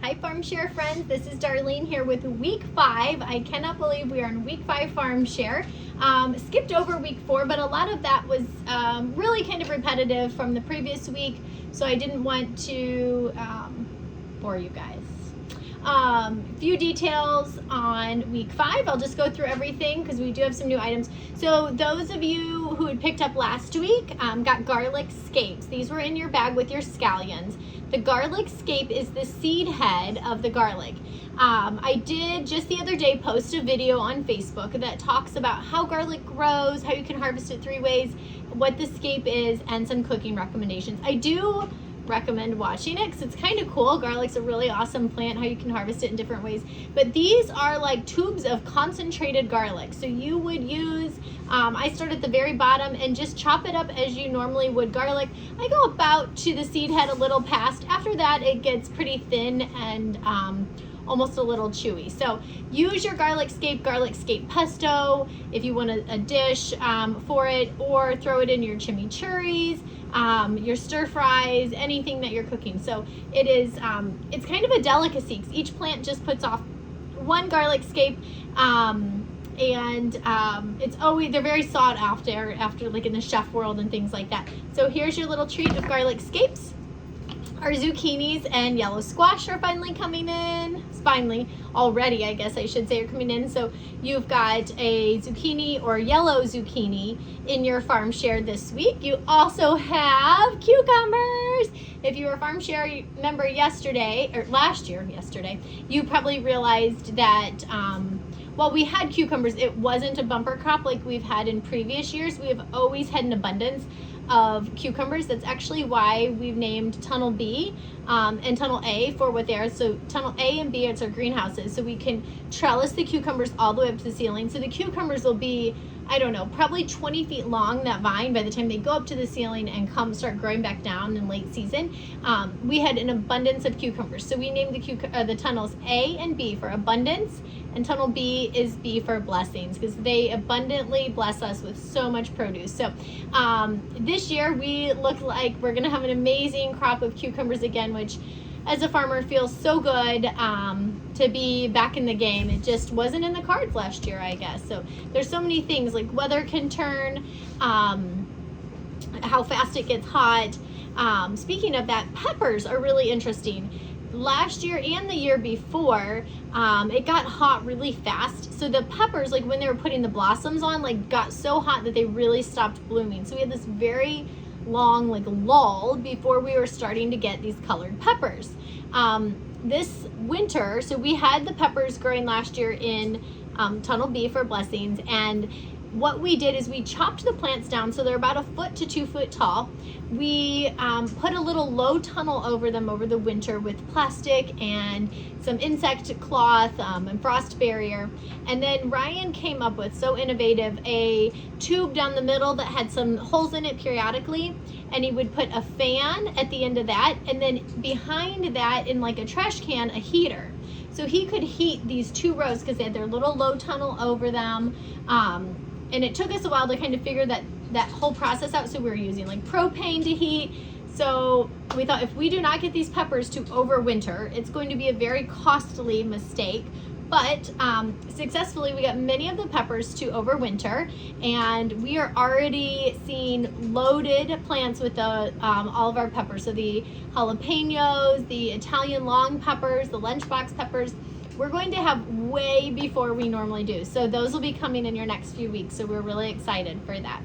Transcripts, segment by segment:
Hi Farmshare friends, this is Darlene here with week 5. I cannot believe we are in week 5 Farmshare. Skipped over week 4, but a lot of that was really kind of repetitive from the previous week, so I didn't want to bore you guys. Few details on week 5. I'll just go through everything because we do have some new items. So those of you who had picked up last week got garlic scapes. These were in your bag with your scallions. The garlic scape is the seed head of the garlic. I did just the other day post a video on Facebook that talks about how garlic grows, how you can harvest it 3 ways, what the scape is, and some cooking recommendations. I do recommend watching it because it's kind of cool. Garlic's a really awesome plant, how you can harvest it in different ways. But these are like tubes of concentrated garlic. So you would use, I start at the very bottom and just chop it up as you normally would garlic. I go about to the seed head a little past. After that, it gets pretty thin and almost a little chewy. So use your garlic scape pesto if you want a dish for it, or throw it in your chimichurris, your stir fries, anything that you're cooking. So it is, it's kind of a delicacy because each plant just puts off one garlic scape, and it's always, they're very sought after like in the chef world and things like that. So here's your little treat of garlic scapes. Our zucchinis and yellow squash are finally coming in. Finally, already, I guess I should say, are coming in. So you've got a zucchini or yellow zucchini in your Farmshare this week. You also have cucumbers. If you were a Farmshare member yesterday, or last year, you probably realized that while we had cucumbers, it wasn't a bumper crop like we've had in previous years. We have always had an abundance of cucumbers. That's actually why we've named Tunnel B and Tunnel A for what they are. So Tunnel A and B are our greenhouses, so we can trellis the cucumbers all the way up to the ceiling. So the cucumbers will be, I don't know, probably 20 feet long, that vine, by the time they go up to the ceiling and start growing back down in late season. We had an abundance of cucumbers, so we named the tunnels A and B for abundance, and Tunnel B is B for blessings, because they abundantly bless us with so much produce. So this year we look like we're gonna have an amazing crop of cucumbers again, which as a farmer feels so good to be back in the game. It just wasn't in the cards last year, I guess. So there's so many things, like weather can turn, how fast it gets hot. Speaking of that, peppers are really interesting. Last year and the year before, it got hot really fast. So the peppers, like when they were putting the blossoms on, like got so hot that they really stopped blooming. So we had this very long like lull before we were starting to get these colored peppers. This winter, so we had the peppers growing last year in Tunnel B for blessings, and what we did is we chopped the plants down so they're about 1 foot to 2 foot tall. We put a little low tunnel over them over the winter with plastic and some insect cloth and frost barrier. And then Ryan came up with, so innovative, a tube down the middle that had some holes in it periodically, and he would put a fan at the end of that, and then behind that in like a trash can, a heater. So he could heat these 2 rows because they had their little low tunnel over them. And it took us a while to kind of figure that whole process out. So we were using like propane to heat. So we thought, if we do not get these peppers to overwinter, it's going to be a very costly mistake. But successfully, we got many of the peppers to overwinter, and we are already seeing loaded plants with all of our peppers. So the jalapenos, the Italian long peppers, the lunchbox peppers, we're going to have way before we normally do. So those will be coming in your next few weeks. So we're really excited for that.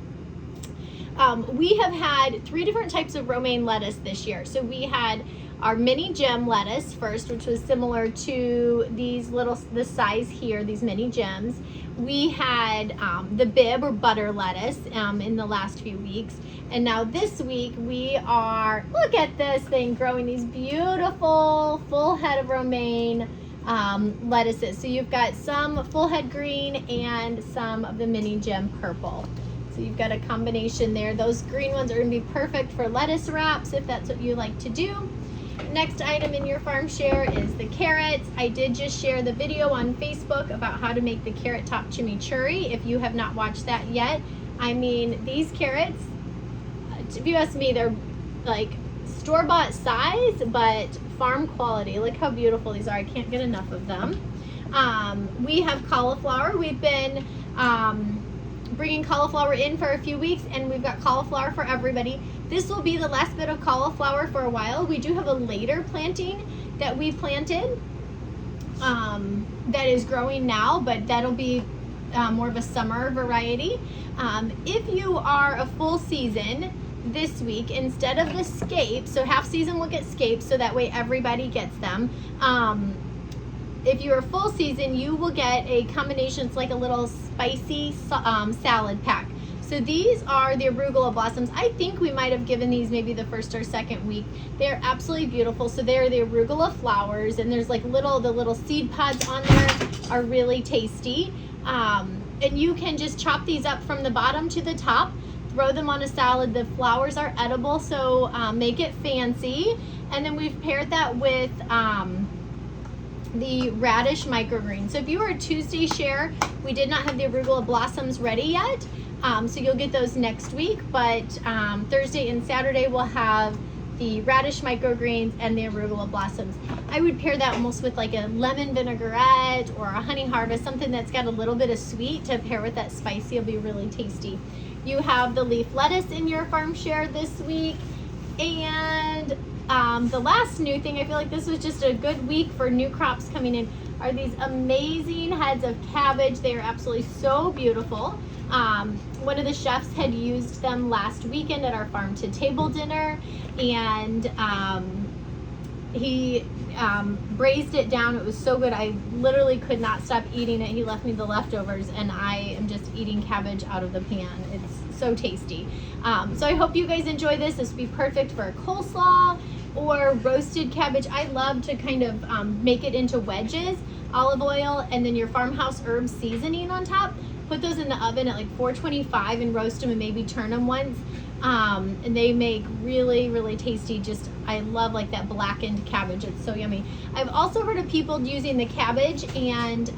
We have had 3 different types of romaine lettuce this year. So we had our mini gem lettuce first, which was similar to this size here, these mini gems. We had the bib or butter lettuce in the last few weeks. And now this week we are, look at this thing growing, these beautiful full head of romaine lettuces. So you've got some full head green and some of the mini gem purple. So you've got a combination there. Those green ones are going to be perfect for lettuce wraps if that's what you like to do. Next item in your Farmshare is the carrots. I did just share the video on Facebook about how to make the carrot top chimichurri. If you have not watched that yet, I mean, these carrots, if you ask me, they're like store-bought size, but farm quality. Look how beautiful these are. I can't get enough of them. We have cauliflower. We've been bringing cauliflower in for a few weeks, and we've got cauliflower for everybody. This will be the last bit of cauliflower for a while. We do have a later planting that we planted that is growing now, but that'll be more of a summer variety. If you are a full season this week, instead of the scapes, so half season will get scapes, so that way everybody gets them. If you're full season, you will get a combination. It's like a little spicy salad pack. So these are the arugula blossoms. I think we might have given these maybe the first or second week. They're absolutely beautiful. So they're the arugula flowers, and there's like the little seed pods on there are really tasty. And you can just chop these up from the bottom to the top, throw them on a salad. The flowers are edible, so make it fancy. And then we've paired that with the radish microgreen. So if you were a Tuesday share, we did not have the arugula blossoms ready yet. So you'll get those next week, but Thursday and Saturday we'll have the radish microgreens and the arugula blossoms. I would pair that almost with like a lemon vinaigrette or a honey harvest, something that's got a little bit of sweet to pair with that spicy. It'll be really tasty. You have the leaf lettuce in your farm share this week, and the last new thing, I feel like this was just a good week for new crops coming in, are these amazing heads of cabbage. They are absolutely so beautiful. One of the chefs had used them last weekend at our farm to table dinner, and he braised it down. It was so good. I literally could not stop eating it. He left me the leftovers, and I am just eating cabbage out of the pan. It's so tasty. So I hope you guys enjoy this. This would be perfect for a coleslaw or roasted cabbage. I love to kind of make it into wedges, olive oil, and then your farmhouse herb seasoning on top. Put those in the oven at like 425 and roast them and maybe turn them once. And they make really, really tasty. Just, I love like that blackened cabbage. It's so yummy. I've also heard of people using the cabbage and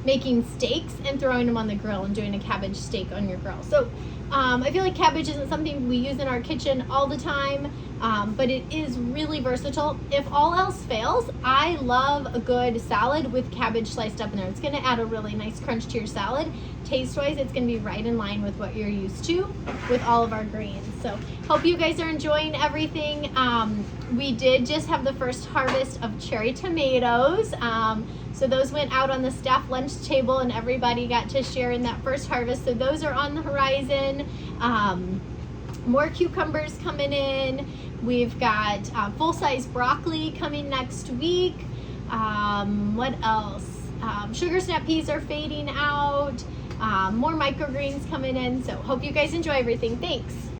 making steaks and throwing them on the grill and doing a cabbage steak on your grill. So I feel like cabbage isn't something we use in our kitchen all the time, but it is really versatile. If all else fails, I love a good salad with cabbage sliced up in there. It's going to add a really nice crunch to your salad. Taste-wise, it's going to be right in line with what you're used to with all of our greens. So hope you guys are enjoying everything. We did just have the first harvest of cherry tomatoes. So those went out on the staff lunch table, and everybody got to share in that first harvest. So those are on the horizon. More cucumbers coming in. We've got full-size broccoli coming next week. What else? Sugar snap peas are fading out. More microgreens coming in. So hope you guys enjoy everything. Thanks.